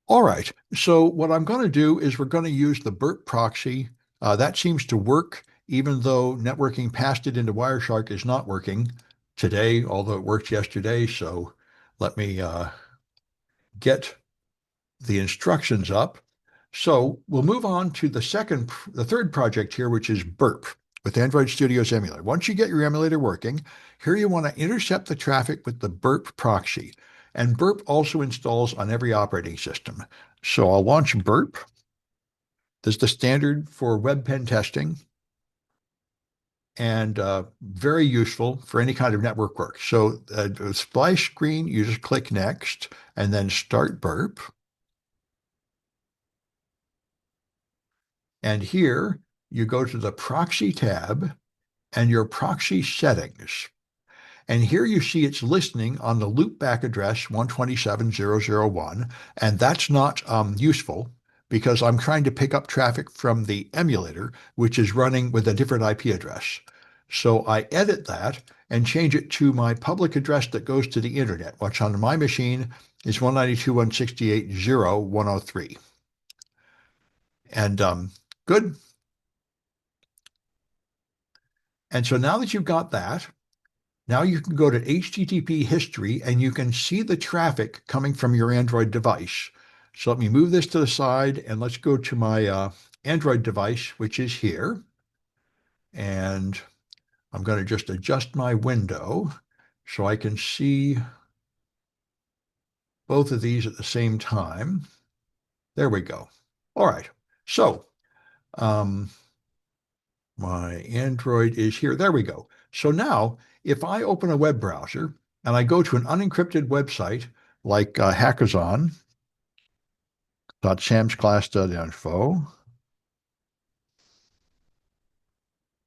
All right. So what I'm going to do is we're going to use the BERT proxy. That seems to work, even though networking past it into Wireshark is not working today, although it worked yesterday. So let me get the instructions up. So we'll move on to the third project here, which is BERP with Android Studios emulator. Once you get your emulator working, here you want to intercept the traffic with the BERP proxy. And BERP also installs on every operating system. So I'll launch BERP. This is the standard for web pen testing and very useful for any kind of network work. So the splash screen, you just click Next and then Start BERP. And here you go to the Proxy tab and your proxy settings. And here you see it's listening on the loopback address 127.0.0.1, and that's not useful because I'm trying to pick up traffic from the emulator, which is running with a different IP address. So I edit that and change it to my public address that goes to the internet, which on my machine is 192.168.0.103. And good. And so now that you've got that, now you can go to HTTP history and you can see the traffic coming from your Android device. So let me move this to the side and let's go to my Android device, which is here. And I'm going to just adjust my window so I can see both of these at the same time. There we go. All right. So um, my Android is here. There we go. So now, if I open a web browser and I go to an unencrypted website like hackathon.samsclass.info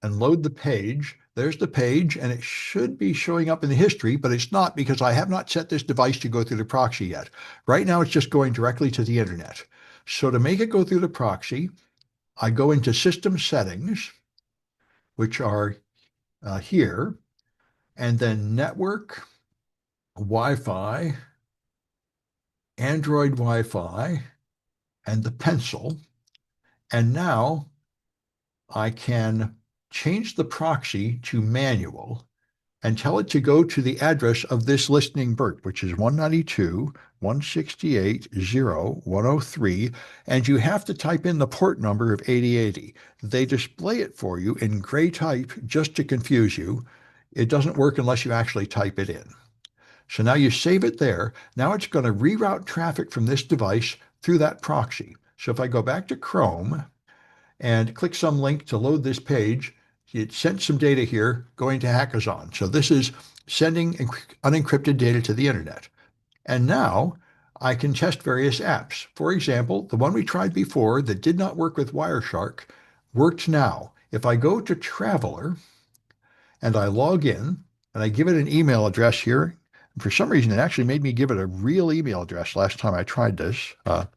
and load the page, there's the page, and it should be showing up in the history, but it's not because I have not set this device to go through the proxy yet. Right now, it's just going directly to the internet. So to make it go through the proxy, I go into System Settings, which are here, and then Network, Wi-Fi, Android Wi-Fi, and the pencil. And now I can change the proxy to manual and tell it to go to the address of this listening BERT, which is 192.168.0.103, and you have to type in the port number of 8080. They display it for you in gray type just to confuse you. It doesn't work unless you actually type it in. So now you save it there. Now it's going to reroute traffic from this device through that proxy. So if I go back to Chrome and click some link to load this page, it sent some data here going to Hackathon. So this is sending unencrypted data to the internet. And now I can test various apps. For example, the one we tried before that did not work with Wireshark worked now. If I go to Traveler and I log in and I give it an email address here, for some reason, it actually made me give it a real email address last time I tried this. I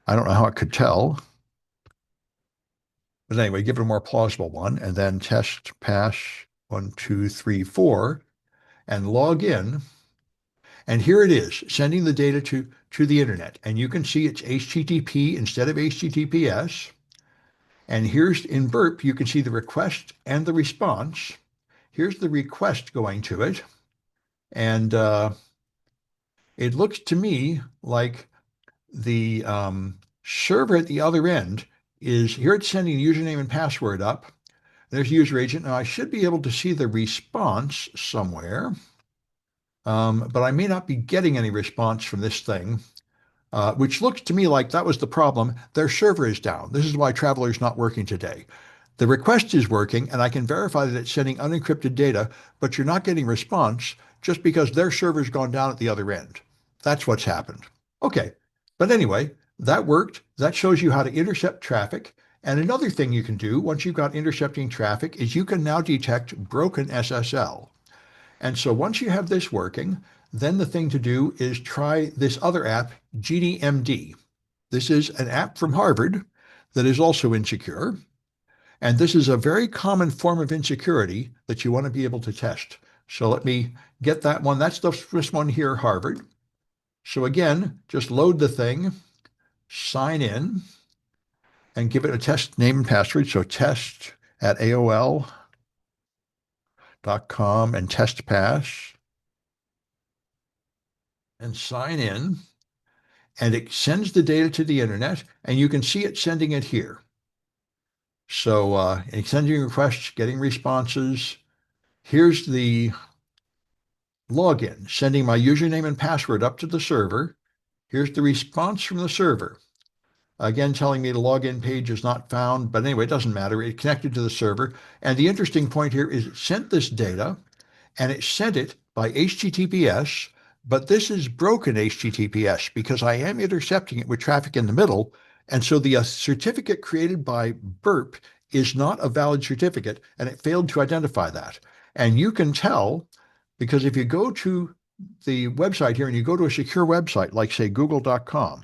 don't know how it could tell. But anyway, give it a more plausible one and then test pass 1, 2, 3, 4 and log in. And here it is, sending the data to the internet. And you can see it's HTTP instead of HTTPS. And here's in BERP, you can see the request and the response. Here's the request going to it. And it looks to me like the server at the other end is here it's sending username and password up. There's user agent. Now I should be able to see the response somewhere, but I may not be getting any response from this thing, which looks to me like that was the problem. Their server is down. This is why Traveler is not working today. The request is working, and I can verify that it's sending unencrypted data, but you're not getting response just because their server's gone down at the other end. That's what's happened. Okay, but anyway, that worked. That shows you how to intercept traffic. And another thing you can do once you've got intercepting traffic is you can now detect broken SSL. And so once you have this working, then the thing to do is try this other app, GDMD. This is an app from Harvard that is also insecure. And this is a very common form of insecurity that you want to be able to test. So let me get that one. That's this one here, Harvard. So again, just load the thing, sign in, and give it a test name and password. So test at AOL.com and test pass and sign in. And it sends the data to the internet, and you can see it sending it here. So it's sending requests, getting responses. Here's the login, sending my username and password up to the server. Here's the response from the server. Again, telling me the login page is not found, but anyway, it doesn't matter. It connected to the server. And the interesting point here is it sent this data, and it sent it by HTTPS, but this is broken HTTPS because I am intercepting it with traffic in the middle. And so the certificate created by burp is not a valid certificate, and it failed to identify that. And you can tell because if you go to the website here and you go to a secure website like, say, google.com,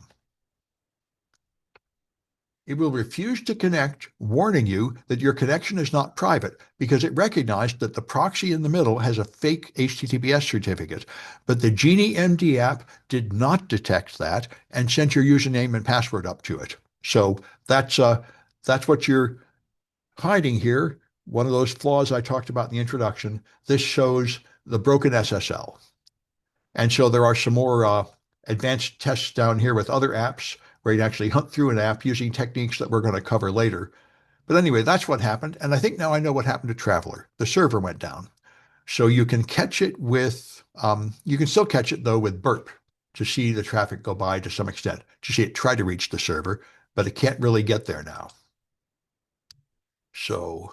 it will refuse to connect, warning you that your connection is not private because it recognized that the proxy in the middle has a fake HTTPS certificate. But the Genie MD app did not detect that and sent your username and password up to it. So that's what you're hiding here. One of those flaws I talked about in the introduction. This shows the broken SSL. And so there are some more advanced tests down here with other apps where you actually hunt through an app using techniques that we're going to cover later. But anyway, that's what happened. And I think now I know what happened to Traveler. The server went down. So you can catch it with, you can still catch it though with burp to see the traffic go by to some extent, to see it try to reach the server, but it can't really get there now. So